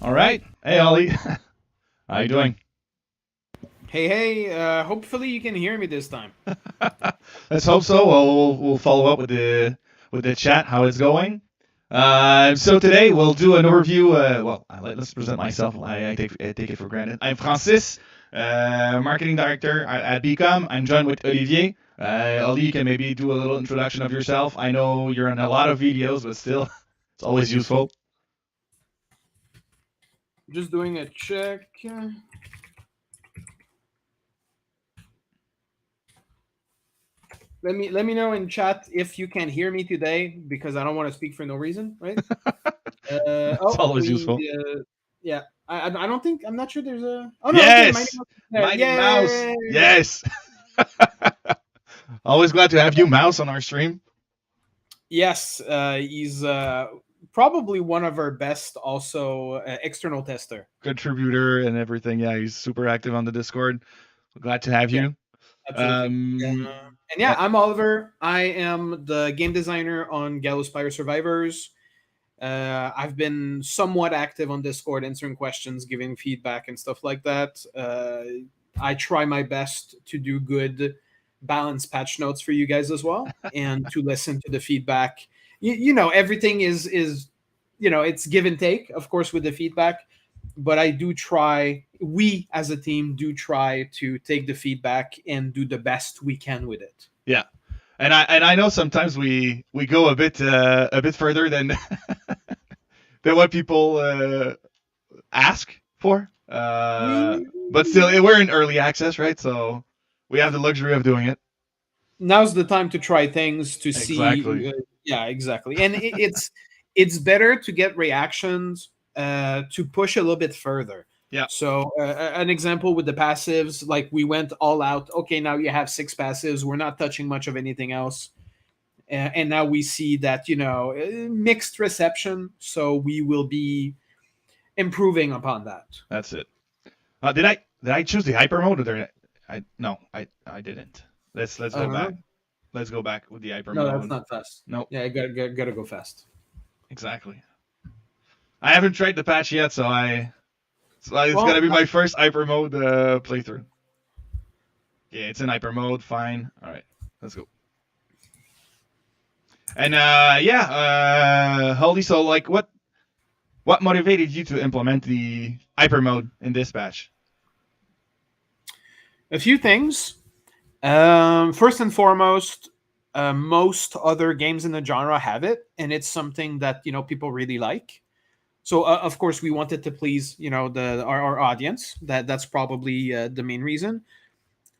All right. Hey, Ollie. How you doing? Hey, hopefully you can hear me this time. Let's hope so. We'll follow up with the chat how it's going. So today we'll do an overview. Let's present myself. I take it for granted. I'm Francis, marketing director at Becom. I'm joined with Olivier. Ollie, you can maybe do a little introduction of yourself. I know you're in a lot of videos, but still, it's always useful. Just doing a check. Let me know in chat if you can hear me today because I don't want to speak for no reason, right? It's always useful. Yeah. I don't think I'm not sure there's a. Oh no, okay, Mighty Yes, Mouse is there. Mighty Mouse. Yay! Yes. Always glad to have you, Mouse, on our stream. Yes, he's probably one of our best also external tester. Contributor and everything. Yeah, he's super active on the Discord. Glad to have Yeah, you. absolutely. Um, And yeah, I'm Oliver. I am the game designer on Gallowspire Survivors. I've been somewhat active on Discord, answering questions, giving feedback, and stuff like that. I try my best to do good, balanced patch notes for you guys as well, and to listen to the feedback. Everything is it's give and take, of course, with the feedback. But I do try. We as a team do try to take the feedback and do the best we can with it. yeah, and I know sometimes we go a bit further than than what people ask for. But still, we're in early access, right? So we have the luxury of doing it. Now's the time to try things to Exactly. see. Yeah, exactly. And it's better to get reactions to push a little bit further. Yeah. So an example with the passives, like we went all out. Okay, now you have six passives. We're not touching much of anything else. And now we see that mixed reception. So we will be improving upon that. That's it. Did I choose the hyper mode or I didn't. Let's go Uh-huh. back. Let's go back with the hyper No, that's mode. not fast. No, Yeah, gotta go fast. exactly. I haven't tried the patch yet, so it's gonna Well, be my first hyper mode playthrough. Yeah, it's in hyper mode. Fine. All right, let's go. And Holly. So like, what motivated you to implement the hyper mode in this patch? a few things. First and foremost, most other games in the genre have it, and it's something that people really like. So of course we wanted to please our audience. That's probably the main reason.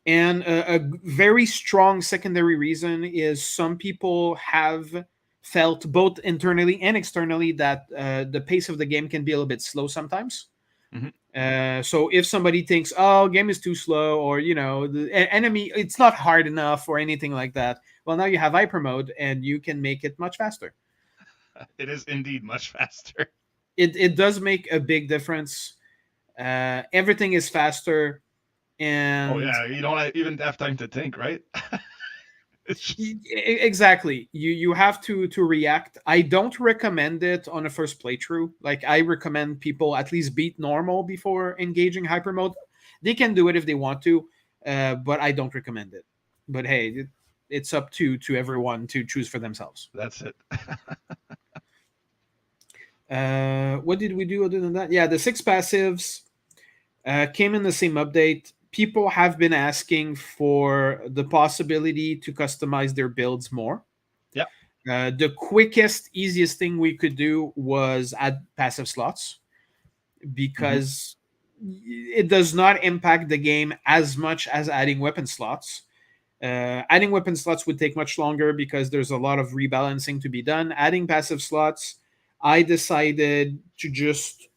And a very strong secondary reason is some people have felt both internally and externally that the pace of the game can be a little bit slow sometimes. Mm-hmm. So if somebody thinks, "Oh, game is too slow," or the enemy, it's not hard enough, or anything like that, well, now you have hyper mode, and you can make it much faster. It is indeed much faster. It does make a big difference. Everything is faster, Oh and yeah, you don't even have time to think, right? It's just exactly, you have to react. I don't recommend it on a first playthrough. Like, I recommend people at least beat normal before engaging hyper mode. They can do it if they want to, but I don't recommend it. But hey, it's up to everyone to choose for themselves. that's it. What did we do other than that? Yeah, the six passives came in the same update. People have been asking for the possibility to customize their builds more. Yeah. The quickest, easiest thing we could do was add passive slots, Mm-hmm. because it does not impact the game as much as adding weapon slots. Adding weapon slots would take much longer because there's a lot of rebalancing to be done. Adding passive slots, I decided to just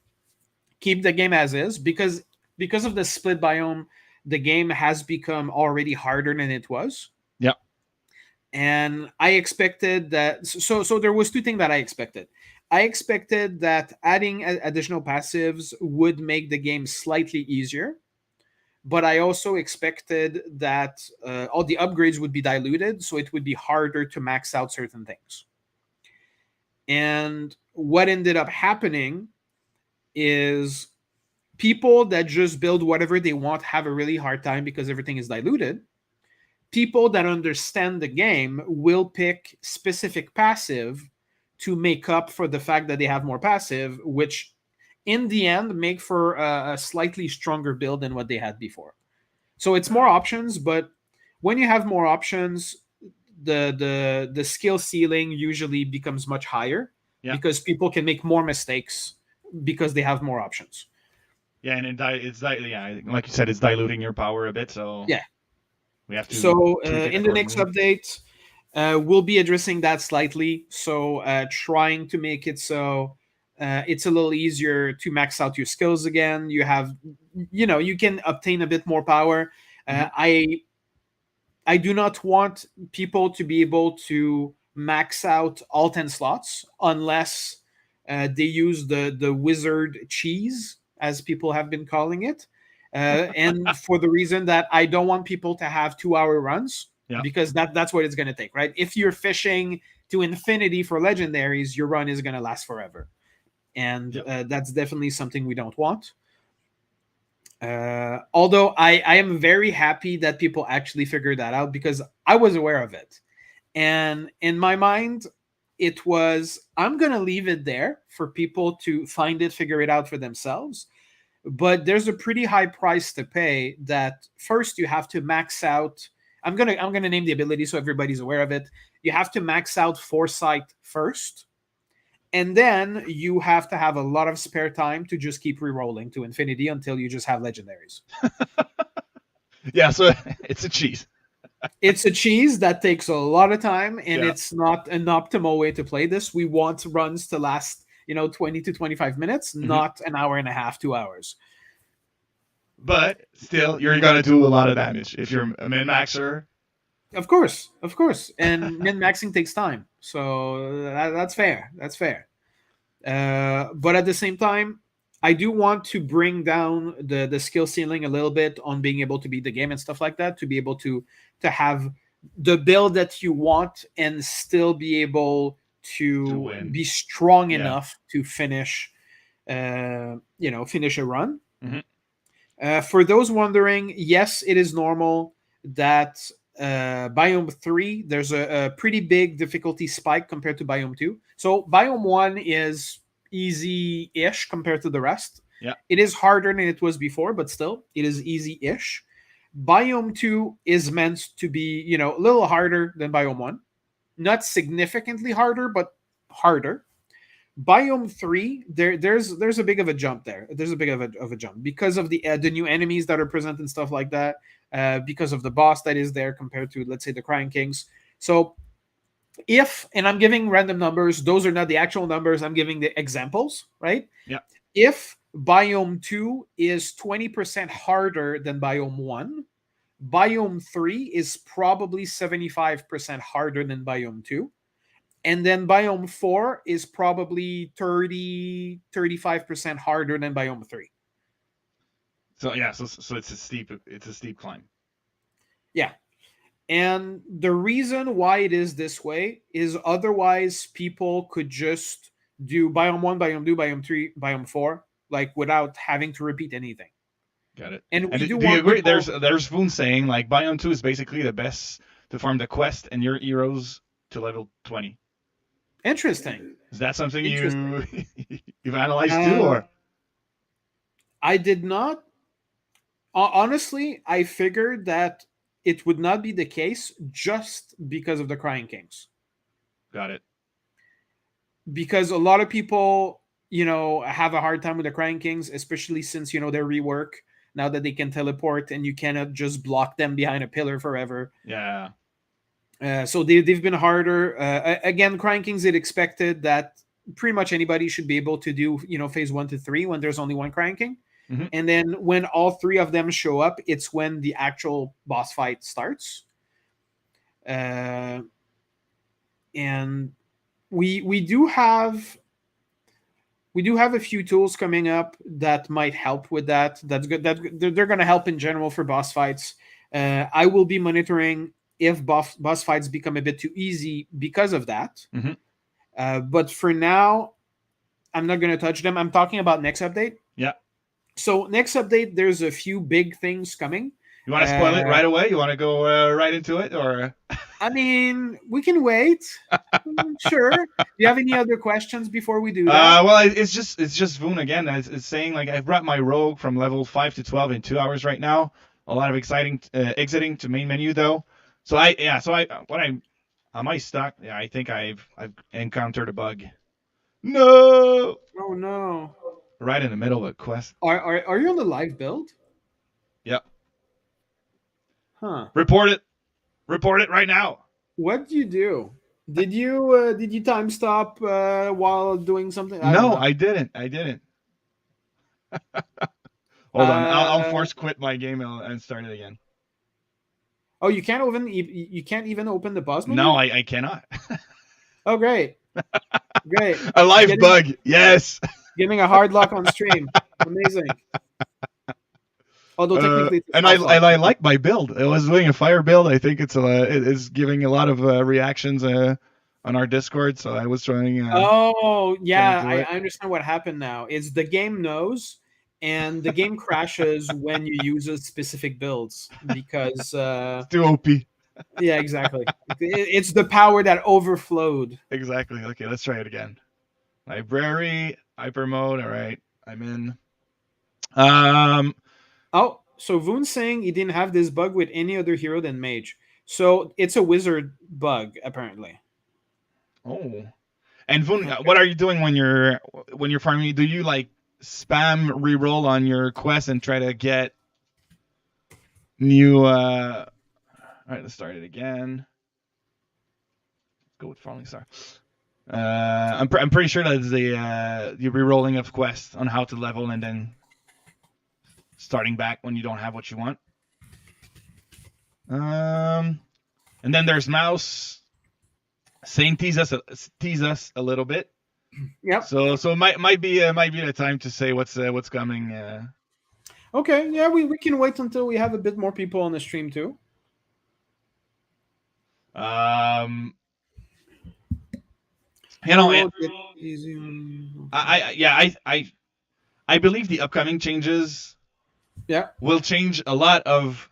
keep the game as is, because of the split biome, the game has become already harder than it was. Yeah. And I expected that. So there was two things that I expected. I expected that adding additional passives would make the game slightly easier, but I also expected that all the upgrades would be diluted, so it would be harder to max out certain things. And what ended up happening is people that just build whatever they want have a really hard time because everything is diluted. People that understand the game will pick specific passive to make up for the fact that they have more passive, which in the end make for a slightly stronger build than what they had before. So it's more options, but when you have more options, the skill ceiling usually becomes much higher Yeah. because people can make more mistakes because they have more options. Yeah, and yeah, like you said, it's diluting your power a bit, so Yeah. we have to So tweak it in the next accordingly. update, we'll be addressing that slightly. So trying to make it so it's a little easier to max out your skills again. You have, you can obtain a bit more power. Mhm. I do not want people to be able to max out all 10 slots unless they use the wizard cheese, as people have been calling it. And for the reason that I don't want people to have 2-hour runs, Yeah. because that's what it's going to take, right? If you're fishing to infinity for legendaries, your run is going to last forever. And Yep. that's definitely something we don't want. Although I am very happy that people actually figured that out because I was aware of it. And in my mind, it was, I'm going to leave it there for people to find it, figure it out for themselves. But there's a pretty high price to pay that first you have to max out. I'm gonna name the ability so everybody's aware of it. You have to max out Foresight first, and then you have to have a lot of spare time to just keep re-rolling to infinity until you just have legendaries. Yeah, so it's a cheese. It's a cheese that takes a lot of time, and Yeah. it's not an optimal way to play this. We want runs to last 20 to 25 minutes, Mhm. not an hour and a half, 2 hours. But still, you're gonna do a lot of damage if you're a min maxer. Of course, and min maxing takes time, so that's fair. That's fair. But at the same time, I do want to bring down the skill ceiling a little bit on being able to beat the game and stuff like that. To be able to have the build that you want and still be able To to win. be strong Yeah. enough to finish, finish a run. Mhm. For those wondering, yes, it is normal that biome 3 there's a pretty big difficulty spike compared to biome 2. So biome 1 is easy-ish compared to the rest. Yeah. It is harder than it was before, but still it is easy-ish. Biome 2 is meant to be a little harder than biome 1, not significantly harder, but harder. Biome 3, there's a big of a jump there. There's a big of a jump because of the new enemies that are present and stuff like that. Because of the boss that is there compared to, let's say, the Crying Kings. So and I'm giving random numbers, those are not the actual numbers. I'm giving the examples, right? Yeah. If biome 2 is 20% harder than biome 1, biome 3 is probably 75% harder than biome 2. And then biome 4 is probably 35% harder than biome 3. So yeah, so it's a steep climb. Yeah. And the reason why it is this way is otherwise people could just do biome 1, biome 2, biome 3, biome 4, like without having to repeat anything. Got it. And And we do do you want agree? people. There's Foon saying like Biome 2 is basically the best to farm the quest and your heroes to level 20. Interesting. Is that something Interesting. you've analyzed too, Uh, or I did not. Honestly, I figured that it would not be the case just because of the Crying Kings. got it? Because a lot of people, have a hard time with the Crying Kings, especially since their rework now that they can teleport and you cannot just block them behind a pillar forever. Yeah. So they've been harder. Again, Crying Kings, it expected that pretty much anybody should be able to do phase 1 to 3 when there's only one Crying King. Mm-hmm. And then when all three of them show up, it's when the actual boss fight starts. And we do have a few tools coming up that might help with that. That's good. That they're going to help in general for boss fights. I will be monitoring if boss fights become a bit too easy because of that. Mm-hmm. But for now, I'm not going to touch them. I'm talking about next update. Yeah. So next update, there's a few big things coming. You want to spoil it Uh, right away? You want to go right into it, or? I mean, we can wait. Sure. Do you have any other questions before we do that? Well, it's just Voon again. It's saying like I've brought my rogue from level 5 to 12 in 2 hours right now. A lot of exciting exiting to main menu though. So I what I am I stuck? Yeah, I think I've encountered a bug. No, Oh no. right in the middle of a quest. Are you on the live build? Yep. Huh. Report it. Report it right now. What did you do? Did you time stop while doing something? I don't No, know. I didn't. I didn't. Hold on. I'll Uh, force quit my game and start it again. oh, you can't even open the pause menu. No, I cannot. Oh, great, great. A live Getting bug. Yes. getting a hard lock on stream. Amazing. Although technically it's a And soft lock. I like my build. I was doing a fire build. I think it is giving a lot of reactions on our Discord. So I was trying Oh trying to yeah, do it. I understand what happened now. Is the game knows, and the game crashes when you use a specific builds because It's too OP. yeah, exactly. It's the power that overflowed. Exactly. Okay, let's try it again. Library hyper mode. All right, I'm in. Um. Oh, so Voon's saying he didn't have this bug with any other hero than Mage. So it's a wizard bug, apparently. Oh. And Vun, Okay. what are you doing when you're farming? Do you like spam reroll on your quest and try to get new? All right, let's start it again. Let's go with Falling Star. I'm pretty sure that's the rerolling of quests on how to level and then starting back when you don't have what you want. Um, and then there's Mouse saying tease us a little bit. Yep. So it might be the time to say what's coming. Okay. Yeah, we can wait until we have a bit more people on the stream too. Um, you New know, road get easy. I believe the upcoming changes Yeah. will change a lot of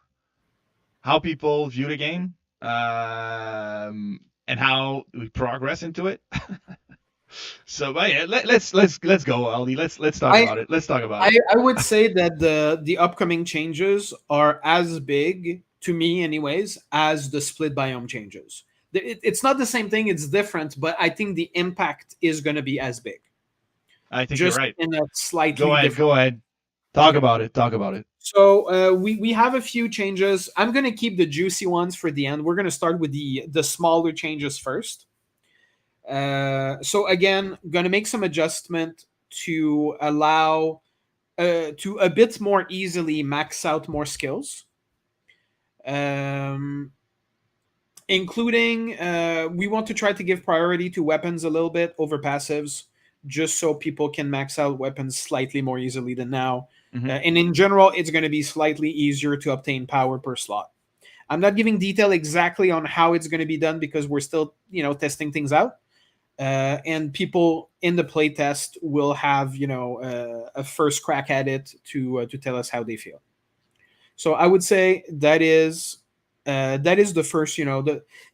how people view the game, and how we progress into it. So, but yeah, let's go, Ali. Let's talk I about it. Let's talk about it. I would say that the upcoming changes are as big to me, anyways, as the split biome changes. It's not the same thing; it's different, but I think the impact is going to be as big, I think you're just right. in a Go slightly ahead. different. Go ahead. Talk Okay. about it. Talk about it. So we have a few changes. I'm going to keep the juicy ones for the end. We're going to start with the smaller changes first. So again, going to make some adjustment to allow to a bit more easily max out more skills, um, including we want to try to give priority to weapons a little bit over passives, just so people can max out weapons slightly more easily than now. Mm-hmm. And in general, it's going to be slightly easier to obtain power per slot. I'm not giving detail exactly on how it's going to be done because we're still, testing things out. And people in the playtest will have, a first crack at it to tell us how they feel. So I would say that is the first,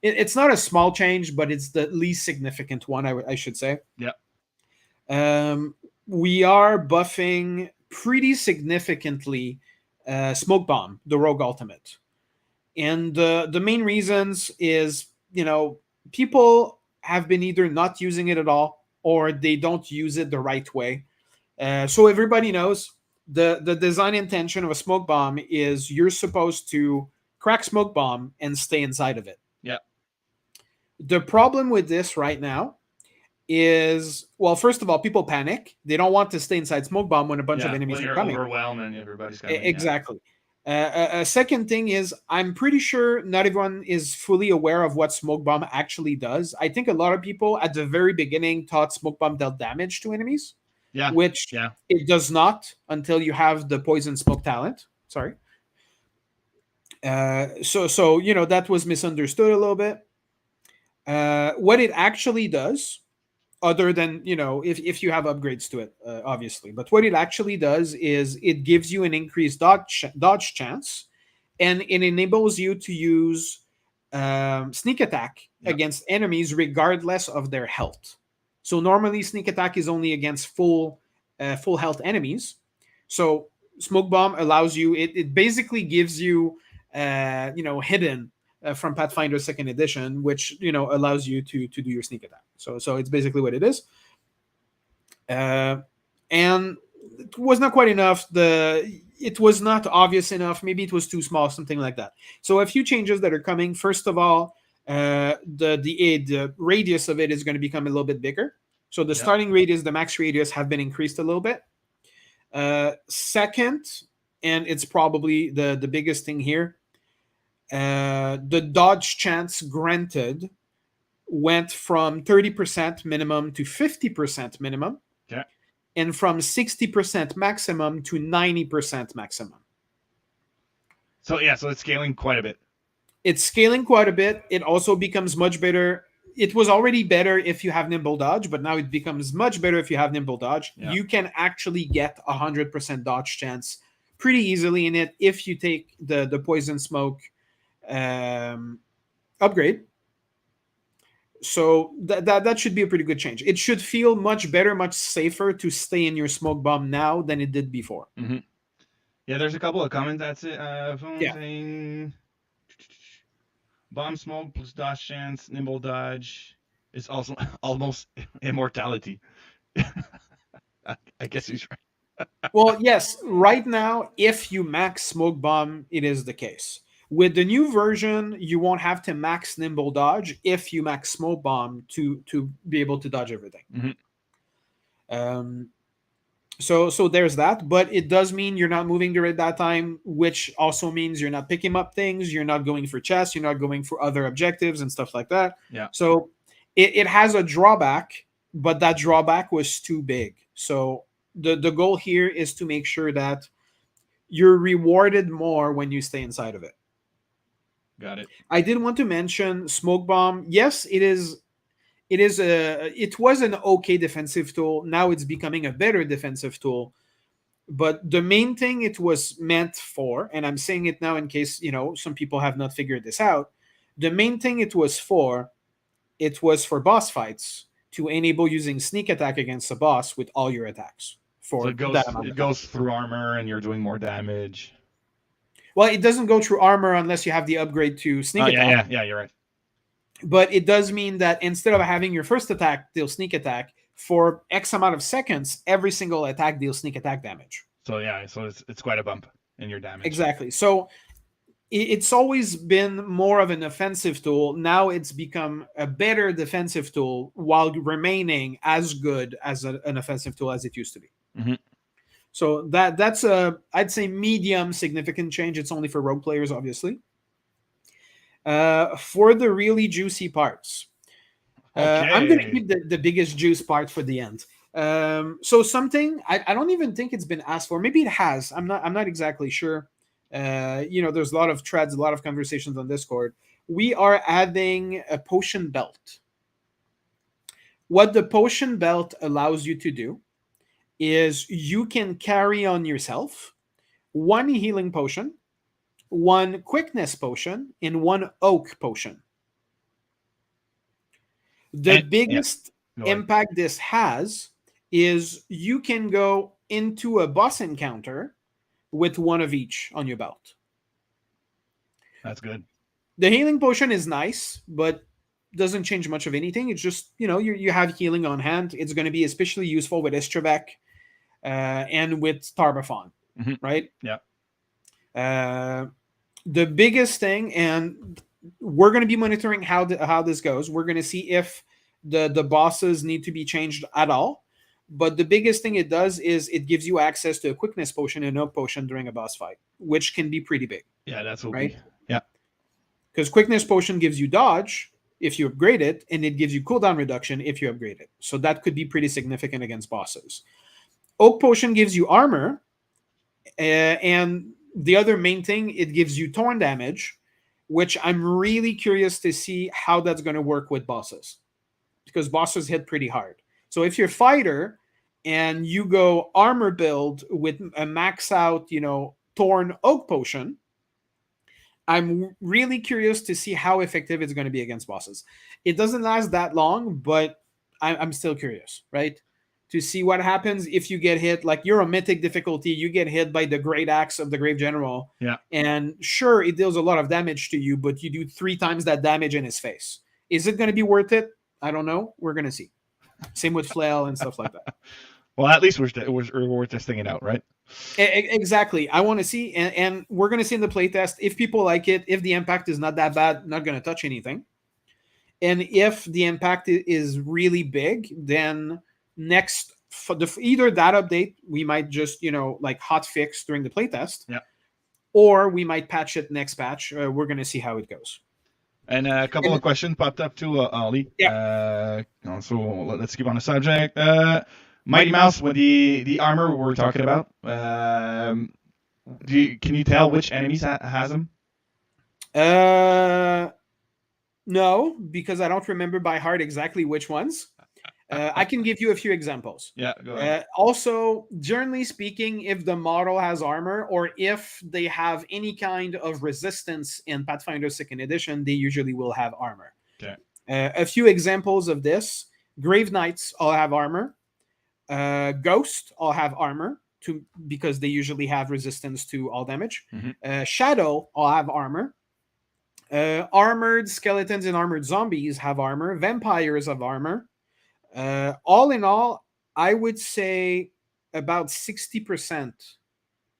it's not a small change, but it's the least significant one. I should say. Yeah. We are buffing pretty significantly Smoke Bomb, the Rogue Ultimate. And the main reasons is, people have been either not using it at all or they don't use it the right way. So everybody knows the design intention of a smoke bomb is you're supposed to crack smoke bomb and stay inside of it. Yeah. The problem with this right now is, well, first of all, people panic. They don't want to stay inside smoke bomb when a bunch of Yeah. enemies When are you're coming. overwhelmed and everybody's coming. Exactly. A second thing is, I'm pretty sure not everyone is fully aware of what smoke bomb actually does. I think a lot of people at the very beginning thought smoke bomb dealt damage to enemies, Yeah. which Yeah. it does not until you have the poison smoke talent. Sorry. So that was misunderstood a little bit. What it actually does, other than, if you have upgrades to it, obviously. But what it actually does is it gives you an increased dodge chance, and it enables you to use sneak attack Yeah. against enemies regardless of their health. So normally sneak attack is only against full health enemies. So smoke bomb allows you, it basically gives you hidden from Pathfinder Second Edition, which allows you to do your sneak attack. So it's basically what it is. And it was not quite enough. It was not obvious enough. Maybe it was too small, something like that. So a few changes that are coming. First of all, the radius of it is going to become a little bit bigger. So the starting radius, the max radius, have been increased a little bit. Second, and it's probably the biggest thing here, the dodge chance granted went from 30% minimum to 50% minimum. Okay. And from 60% maximum to 90% maximum. So it's scaling quite a bit. It's scaling quite a bit. It also becomes much better. It was already better if you have nimble dodge, but now it becomes much better if you have nimble dodge. Yeah. You can actually get 100% dodge chance pretty easily in it if you take the poison smoke upgrade. So that should be a pretty good change. It should feel much better, much safer to stay in your smoke bomb now than it did before. Mm-hmm. Yeah, there's a couple of comments. That's it. Phone Yeah. saying bomb smoke plus dodge chance, nimble dodge is also almost immortality. I guess he's right. Well, yes, right now, if you max smoke bomb, it is the case. With the new version, you won't have to max nimble dodge if you max smoke bomb to be able to dodge everything. Mm-hmm. So there's that, but it does mean you're not moving during that time, which also means you're not picking up things, you're not going for chests, you're not going for other objectives and stuff like that. Yeah. So it has a drawback, but that drawback was too big. So the goal here is to make sure that you're rewarded more when you stay inside of it. Got it. I did want to mention smoke bomb. Yes, it was an okay defensive tool. Now it's becoming a better defensive tool. But the main thing it was meant for, and I'm saying it now in case some people have not figured this out, the main thing it was for boss fights, to enable using sneak attack against a boss with all your attacks. So it goes through armor and you're doing more damage. Well, it doesn't go through armor unless you have the upgrade to sneak attack. Yeah, you're right. But it does mean that instead of having your first attack deal sneak attack, for X amount of seconds, every single attack deals sneak attack damage. So it's quite a bump in your damage. Exactly. So it's always been more of an offensive tool. Now it's become a better defensive tool while remaining as good as an offensive tool as it used to be. Mm-hmm. So that's I'd say medium significant change. It's only for rogue players, obviously. For the really juicy parts, I'm going to keep the biggest juice part for the end. So something I don't even think it's been asked for. Maybe it has. I'm not exactly sure. There's a lot of threads, a lot of conversations on Discord. We are adding a potion belt. What the potion belt allows you to do is you can carry on yourself one healing potion, one quickness potion, and one oak potion. The biggest impact this has is you can go into a boss encounter with one of each on your belt. That's good. The healing potion is nice, but doesn't change much of anything. It's just, you have healing on hand. It's going to be especially useful with Estravec and with Tarbaphon, right? Yeah. The biggest thing, and we're going to be monitoring how this goes. We're going to see if the bosses need to be changed at all. But the biggest thing it does is it gives you access to a quickness potion and an oak potion during a boss fight, which can be pretty big. Yeah, that's OP. Right? Yeah. Because quickness potion gives you dodge if you upgrade it, and it gives you cooldown reduction if you upgrade it. So that could be pretty significant against bosses. Oak potion gives you armor, and the other main thing, it gives you torn damage, which I'm really curious to see how that's going to work with bosses, because bosses hit pretty hard. So if you're fighter and you go armor build with a max out, Torn Oak Potion, I'm really curious to see how effective it's going to be against bosses. It doesn't last that long, but I'm still curious, right? To see what happens if you get hit. Like you're a mythic difficulty, you get hit by the Great Axe of the Grave General. Yeah. And sure, it deals a lot of damage to you, but you do 3 times that damage in his face. Is it going to be worth it? I don't know. We're going to see. Same with flail and stuff like that. Well, at least we're worth testing it out, right? Exactly. I want to see, and we're going to see in the playtest if people like it. If the impact is not that bad, not going to touch anything. And if the impact is really big, then next for either that update, we might just like hot fix during the playtest, yeah, or we might patch it next patch. We're going to see how it goes. And a couple of questions popped up too, Ollie. Yeah. So let's keep on the subject. Mighty Mouse with the armor we're talking about. Can you tell which enemies has them? No, because I don't remember by heart exactly which ones. I can give you a few examples. Yeah, go ahead. Also, generally speaking, if the model has armor or if they have any kind of resistance in Pathfinder 2nd Edition, they usually will have armor. Okay. A few examples of this: Grave Knights all have armor. Ghost all have armor because they usually have resistance to all damage. Mm-hmm. Shadow all have armor. Armored skeletons and armored zombies have armor. Vampires have armor. All in all, I would say about 60%,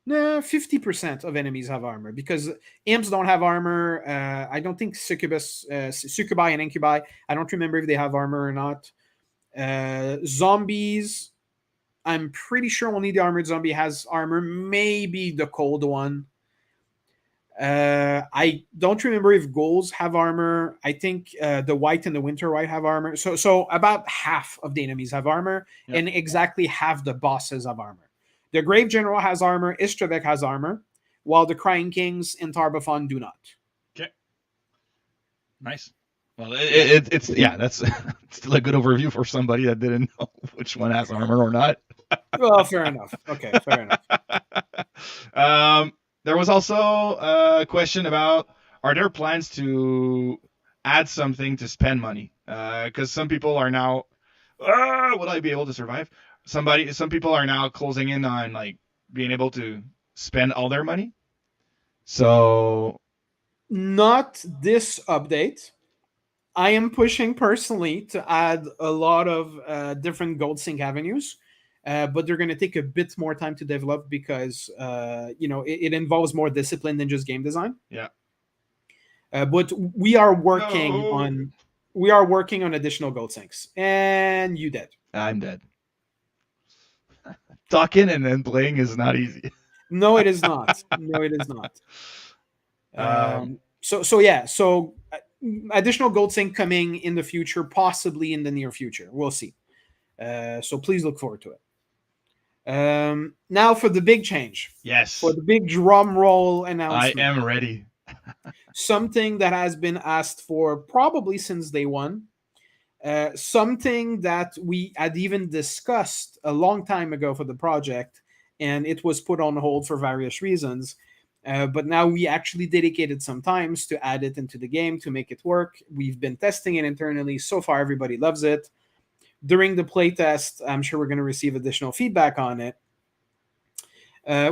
50% of enemies have armor because imps don't have armor. I don't think succubi and incubi, I don't remember if they have armor or not. Zombies, I'm pretty sure only the armored zombie has armor, maybe the cold one. I don't remember if ghouls have armor. I think the white and the winter white have armor. So about half of the enemies have armor, yep, and exactly half the bosses have armor. The Grave General has armor. Istravek has armor, while the Crying Kings and Tarbafon do not. Okay. Nice. Well, it's that's still a good overview for somebody that didn't know which one has armor or not. Well, fair enough. Okay, fair enough. There was also a question about, are there plans to add something to spend money? Because some people are now, will I be able to survive? Some people are now closing in on like being able to spend all their money. So, not this update. I am pushing personally to add a lot of different gold sync avenues. But they're going to take a bit more time to develop because it involves more discipline than just game design. Yeah. But we are working on additional gold sinks. And you dead. I'm dead. Talking and then playing is not easy. No, it is not. No, it is not. So additional gold sync coming in the future, possibly in the near future. We'll see. So please look forward to it. Now for the big change. Yes. For the big drum roll announcement. I am ready. Something that has been asked for probably since day one. Something that we had even discussed a long time ago for the project, and it was put on hold for various reasons. But now we actually dedicated some times to add it into the game to make it work. We've been testing it internally. So far, everybody loves it. During the playtest, I'm sure we're going to receive additional feedback on it.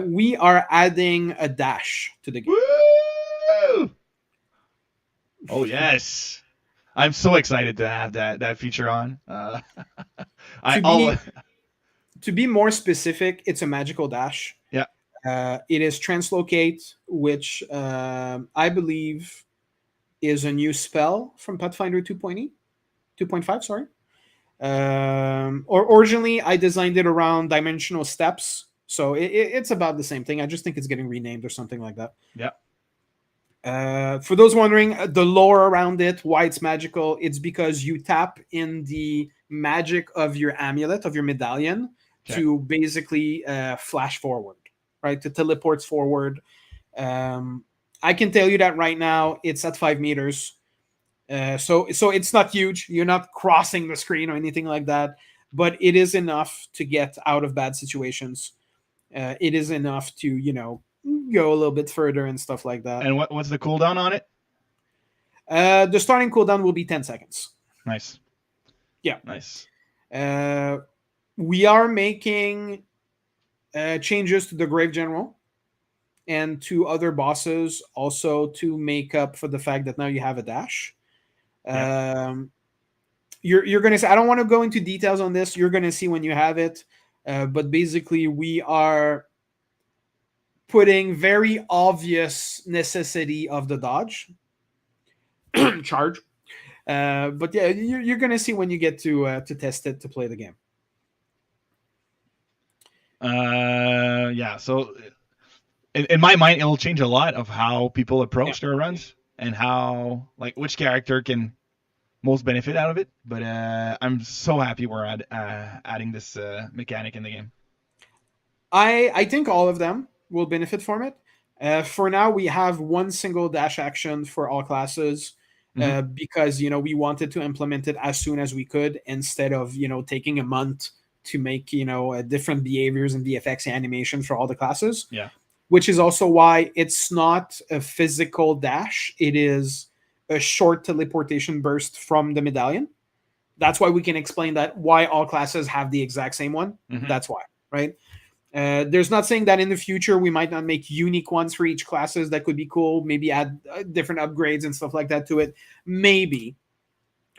We are adding a dash to the game. Woo! Oh, yes. I'm so excited to have that feature on. To be more specific, it's a magical dash. Yeah. It is Translocate, which I believe is a new spell from Pathfinder 2.5, sorry. Or originally I designed it around dimensional steps, so it's about the same thing. I just think it's getting renamed or something like that. Yeah. For those wondering the lore around it, why it's magical, it's because you tap in the magic of your amulet, of your medallion, to basically flash forward, right? To teleports forward. I can tell you that right now it's at 5 meters. So it's not huge. You're not crossing the screen or anything like that. but it is enough to get out of bad situations. It is enough to go a little bit further and stuff like that. And what's the cooldown on it? The starting cooldown will be 10 seconds. Nice. Yeah. Nice. We are making changes to the Grave General and to other bosses also to make up for the fact that now you have a dash. Yeah. You're going to say, I don't want to go into details on this. You're going to see when you have it. But basically, we are putting very obvious necessity of the dodge charge. But yeah, you're going to see when you get to test it, to play the game. Yeah. So in my mind, it'll change a lot of how people approach their runs and how, like, which character can most benefit out of it. But I'm so happy we're adding this mechanic in the game. I think all of them will benefit from it. For now, we have one single dash action for all classes because we wanted to implement it as soon as we could, instead of taking a month to make different behaviors and VFX animations for all the classes. Yeah. Which is also why it's not a physical dash. It is a short teleportation burst from the medallion. That's why we can explain that why all classes have the exact same one. That's why, right? There's not saying that in the future we might not make unique ones for each classes. That could be cool. Maybe add different upgrades and stuff like that to it. Maybe.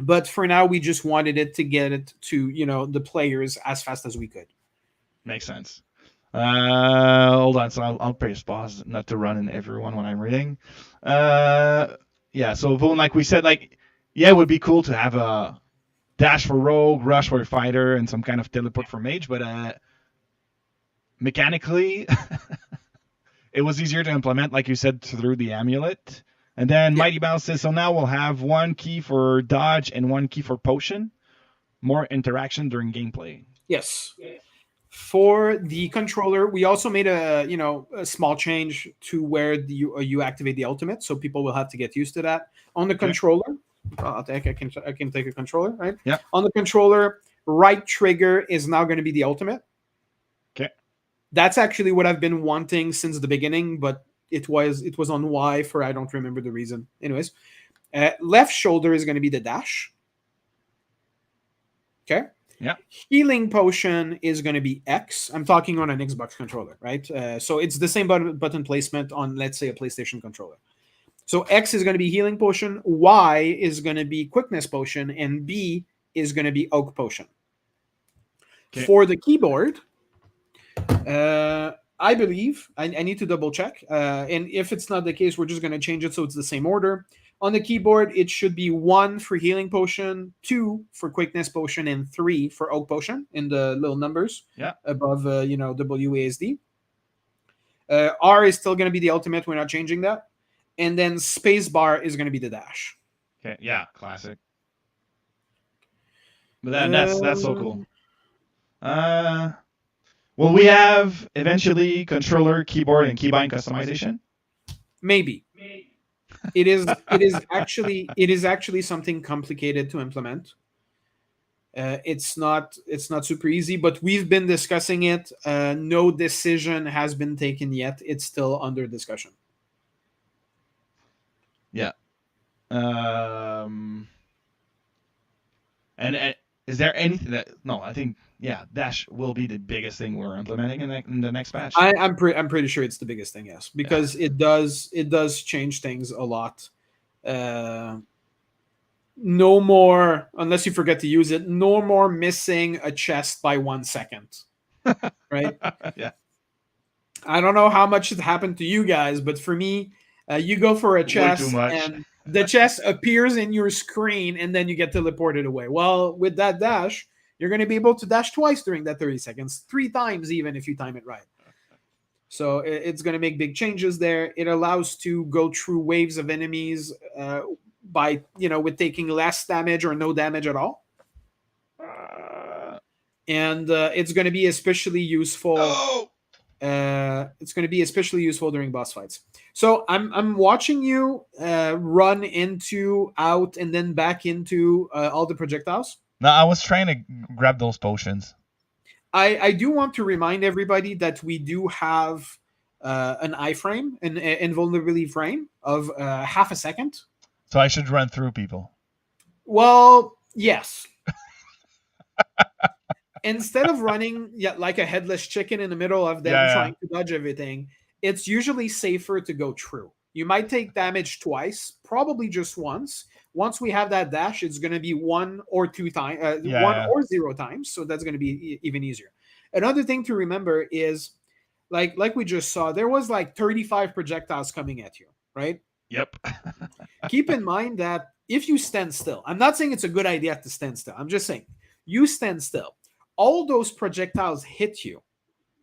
But for now, we just wanted it to get it to, the players as fast as we could. Makes sense. Hold on. So I'll press pause not to run in everyone when I'm reading. Yeah. So Vaughn, like we said, it would be cool to have a dash for rogue, rush for fighter, and some kind of teleport for mage. But mechanically, it was easier to implement, like you said, through the amulet. And then Mighty Mouse says, so now we'll have one key for dodge and one key for potion. More interaction during gameplay. Yes. For the controller, we also made a small change to where you activate the ultimate, so people will have to get used to that. On the controller, I can take a controller, right? Yeah. On the controller, right trigger is now going to be the ultimate. Okay. That's actually what I've been wanting since the beginning, but it was on Y for I don't remember the reason. Anyways, left shoulder is going to be the dash. Okay. Yeah. Healing potion is going to be X. I'm talking on an Xbox controller, right? So it's the same button placement on, let's say, a PlayStation controller. So X is going to be healing potion, Y is going to be quickness potion, and B is going to be oak potion. Okay. For the keyboard, I believe, I need to double check. And if it's not the case, we're just going to change it so it's the same order. On the keyboard, it should be 1 for healing potion, 2 for quickness potion, and 3 for oak potion in the little numbers above, WASD. R is still going to be the ultimate. We're not changing that. And then space bar is going to be the dash. Okay, yeah, classic. But that's so cool. Will we have eventually controller, keyboard, and keybind customization? Maybe. It is actually something complicated to implement. It's not super easy, but we've been discussing it. No decision has been taken yet. It's still under discussion. Yeah. And is there anything that? No, I think dash will be the biggest thing we're implementing in the next patch. I'm pretty sure it's the biggest thing, yes, because it does change things a lot. No more, unless you forget to use it, no more missing a chest by 1 second. Right? Yeah. I don't know how much it happened to you guys, but for me, you go for a chest and the chest appears in your screen and then you get teleported away. Well, with that dash, you're going to be able to dash twice during that 30 seconds, 3 times even if you time it right. So it's going to make big changes there. It allows to go through waves of enemies by, with taking less damage or no damage at all. And it's going to be especially useful. It's going to be especially useful during boss fights. So I'm watching you run into, out, and then back into all the projectiles. No, I was trying to grab those potions. I do want to remind everybody that we do have an iframe, an invulnerability frame of half a second. So I should run through people. Well, yes. Instead of running like a headless chicken in the middle of them Yeah, trying to dodge everything, it's usually safer to go through. You might take damage twice, probably just once. Once we have that dash, it's going to be one or two times, one yeah. or zero times. So that's going to be even easier. Another thing to remember is, like we just saw, there was like 35 projectiles coming at you, right? Yep. Keep in mind that if you stand still, I'm not saying it's a good idea to stand still. I'm just saying you stand still. All those projectiles hit you,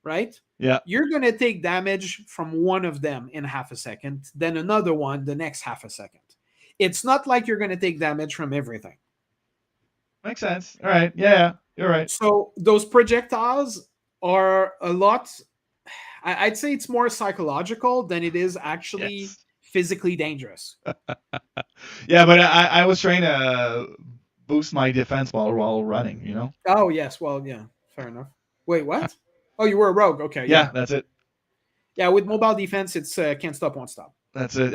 right? Yeah. You're going to take damage from one of them in half a second, then another one the next half a second. It's not like you're going to take damage from everything. Makes sense. All right. Yeah, you're right. So those projectiles are a lot. I'd say it's more psychological than it is actually Yes. physically dangerous. Yeah, but I was trying to boost my defense while running. You know. Oh, yes. Well, yeah. Fair enough. Wait, what? Oh, you were a rogue. Okay, Yeah, yeah. that's it. Yeah, with mobile defense, it's can't stop, won't stop. That's it.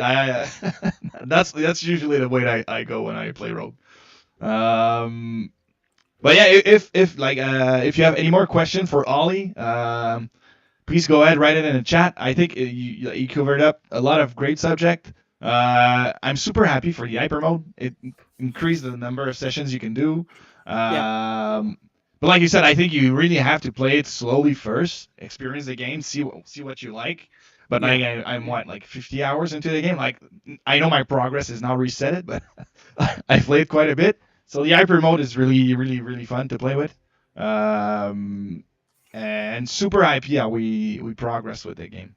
That's usually the way I go when I play rogue. But yeah, if like if you have any more questions for Ollie, please go ahead, write it in the chat. I think you covered up a lot of great subject. I'm super happy for the hyper mode. It increased the number of sessions you can do. But like you said, I think you really have to play it slowly first, experience the game, see what you like. But I'm what, like 50 hours into the game. Like I know my progress is not resetted, but I played quite a bit. So the hyper mode is really fun to play with. And super happy how we progress with the game.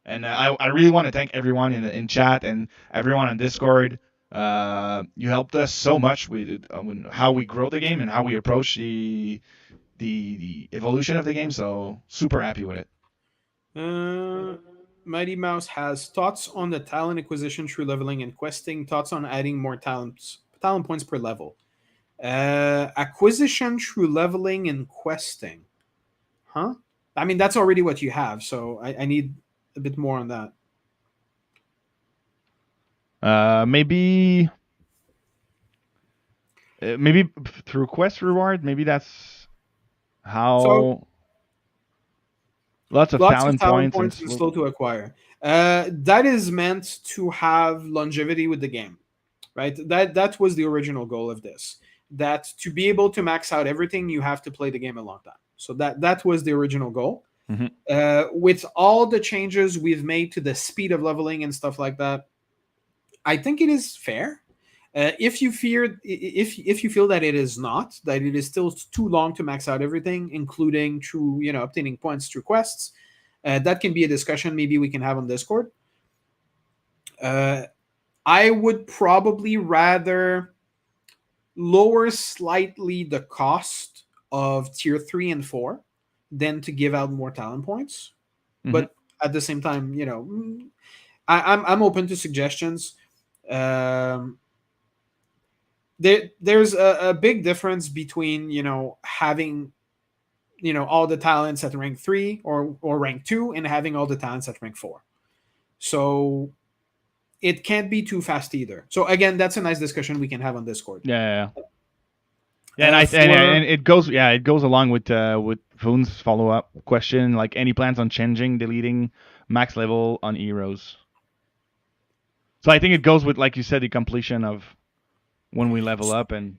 And I really want to thank everyone in chat and everyone on Discord. You helped us so much with how we grow the game and how we approach the evolution of the game. So super happy with it. Mighty Mouse has thoughts on the talent acquisition through leveling and questing. Thoughts on adding more talent points per level. Acquisition through leveling and questing. Huh? I mean, that's already what you have, so I need a bit more on that. Maybe through quest reward. Maybe that's how. So, lots of talent points and slow to acquire. That is meant to have longevity with the game, right? That was the original goal of this. That to be able to max out everything, you have to play the game a long time. So that was the original goal. Mm-hmm. With all the changes we've made to the speed of leveling and stuff like that, I think it is fair. If you feel that it is not, that it is still too long to max out everything, including through obtaining points through quests, that can be a discussion maybe we can have on Discord. I would probably rather lower slightly the cost of tier 3 and 4 than to give out more talent points. Mm-hmm. But at the same time, I'm open to suggestions. There's a big difference between having all the talents at rank 3 or rank 2 and having all the talents at rank 4. So it can't be too fast either. So again, that's a nice discussion we can have on Discord. Yeah, and it goes along with Voon's follow-up question, like any plans on changing, deleting max level on heroes. So I think it goes with, like you said, the completion of when we level up. And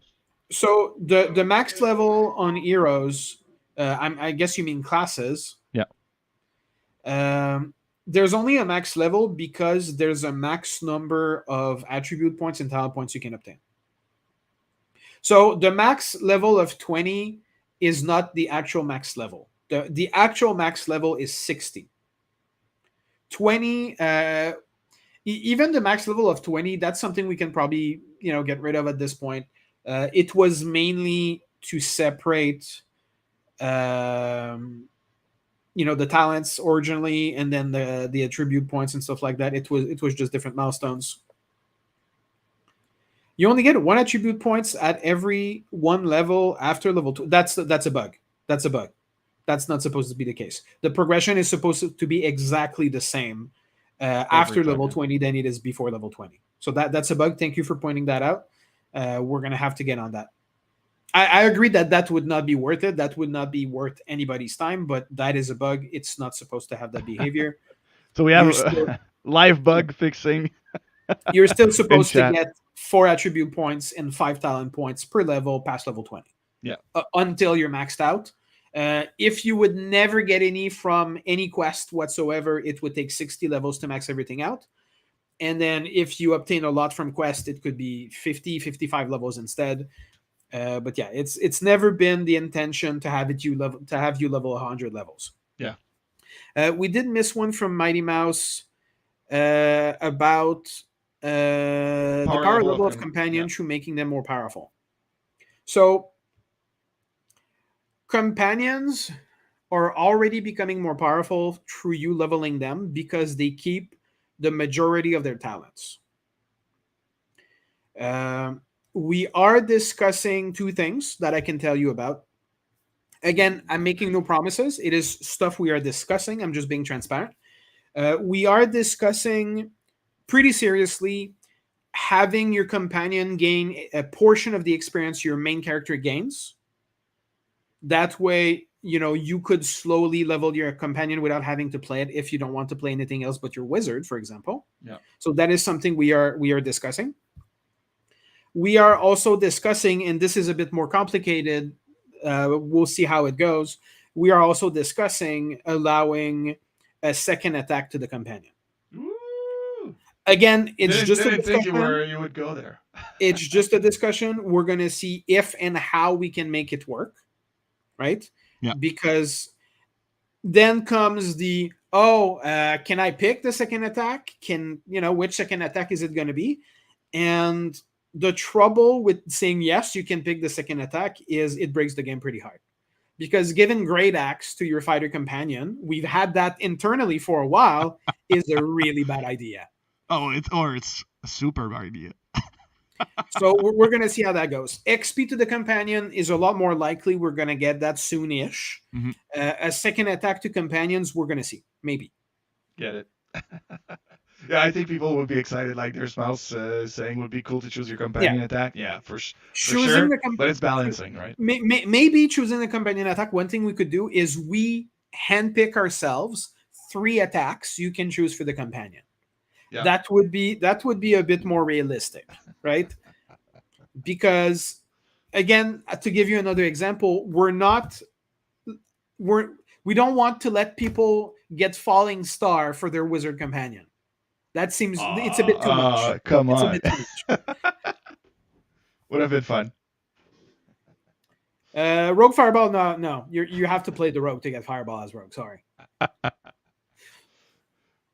so the max level on heroes, I guess you mean classes. Yeah. There's only a max level because there's a max number of attribute points and talent points you can obtain. So the max level of 20 is not the actual max level. The actual max level is 60. 20, even the max level of 20, that's something we can probably get rid of at this point. It was mainly to separate the talents originally, and then the attribute points and stuff like that. It was just different milestones. You only get 1 attribute points at every one level after level 2. That's a bug. That's a bug. That's not supposed to be the case. The progression is supposed to be exactly the same after level 20 than it is before level 20. So that's a bug. Thank you for pointing that out. We're gonna have to get on that. I agree that would not be worth it. That would not be worth anybody's time. But that is a bug. It's not supposed to have that behavior. So we have live bug fixing. You're still supposed to get 4 attribute points and 5 talent points per level past level 20. Yeah. Until you're maxed out. If you would never get any from any quest whatsoever, it would take 60 levels to max everything out. And then if you obtain a lot from quest, it could be 50, 55 levels instead. But yeah, it's never been the intention to have you level 100 levels. Yeah. We did miss one from Mighty Mouse about the power level of companions through making them more powerful. So companions are already becoming more powerful through you leveling them because they keep the majority of their talents. We are discussing 2 things that I can tell you about. Again, I'm making no promises. It is stuff we are discussing. I'm just being transparent. We are discussing pretty seriously having your companion gain a portion of the experience your main character gains. That way, you could slowly level your companion without having to play it if you don't want to play anything else but your wizard, for example. Yeah. So that is something we are discussing. We are also discussing, and this is a bit more complicated. We'll see how it goes. We are also discussing allowing a second attack to the companion. Ooh. Again, it's just a discussion. Think you would go there. It's just a discussion. We're going to see if and how we can make it work, right? Yeah. Because then comes the, can I pick the second attack? Which second attack is it going to be? And the trouble with saying yes, you can pick the second attack is it breaks the game pretty hard. Because giving Great Axe to your fighter companion, we've had that internally for a while, is a really bad idea. It's a super idea. So we're going to see how that goes. XP to the companion is a lot more likely we're going to get that soon-ish. Mm-hmm. A second attack to companions, we're going to see. Maybe. Get it. Yeah, I think people would be excited, like their spouse saying would be cool to choose your companion attack. Yeah, for sure. But it's balancing, right? Maybe choosing the companion attack, one thing we could do is we handpick ourselves 3 attacks you can choose for the companion. Yeah. That would be a bit more realistic, right? Because again, to give you another example, we don't want to let people get Falling Star for their wizard companion. That seems it's a bit too much. Come on. Would have been fun. Rogue Fireball, no. You have to play the rogue to get Fireball as rogue. Sorry.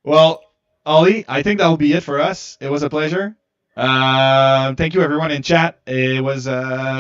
Well, Ollie, I think that'll be it for us. It was a pleasure. Thank you, everyone in chat. It was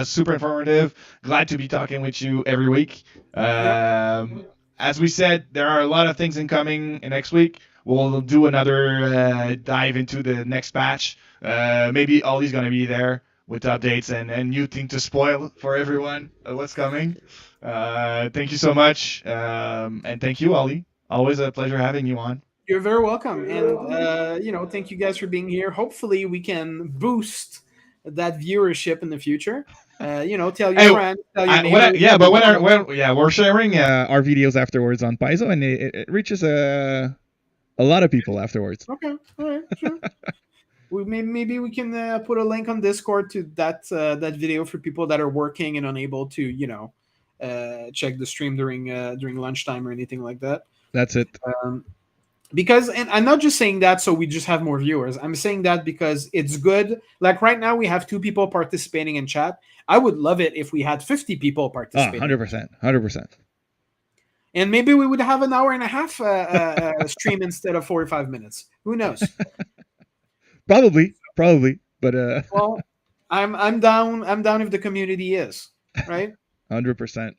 super informative. Glad to be talking with you every week. As we said, there are a lot of things incoming next week. We'll do another dive into the next patch. Maybe Ollie's going to be there with updates and new thing to spoil for everyone what's coming. Thank you so much. And thank you, Ollie. Always a pleasure having you on. You're very welcome. And, thank you guys for being here. Hopefully we can boost that viewership in the future. Tell your friends, tell your neighbors. We're sharing our videos afterwards on Paizo, and it reaches a lot of people afterwards. Okay, all right, sure. Maybe we can put a link on Discord to that video for people that are working and unable to, check the stream during lunchtime or anything like that. That's it. Because, and I'm not just saying that so we just have more viewers. I'm saying that because it's good. Like right now, we have 2 people participating in chat. I would love it if we had 50 people participating. 100%. And maybe we would have an hour and a half stream instead of 45 minutes. Who knows? Probably. But well, I'm down. I'm down if the community is right. 100%.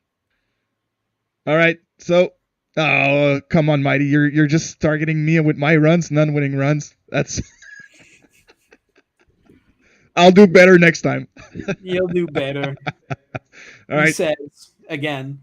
All right, so. Oh, come on, Mighty. You're just targeting me with my runs, non-winning runs. That's I'll do better next time. You'll do better. All He right. says again.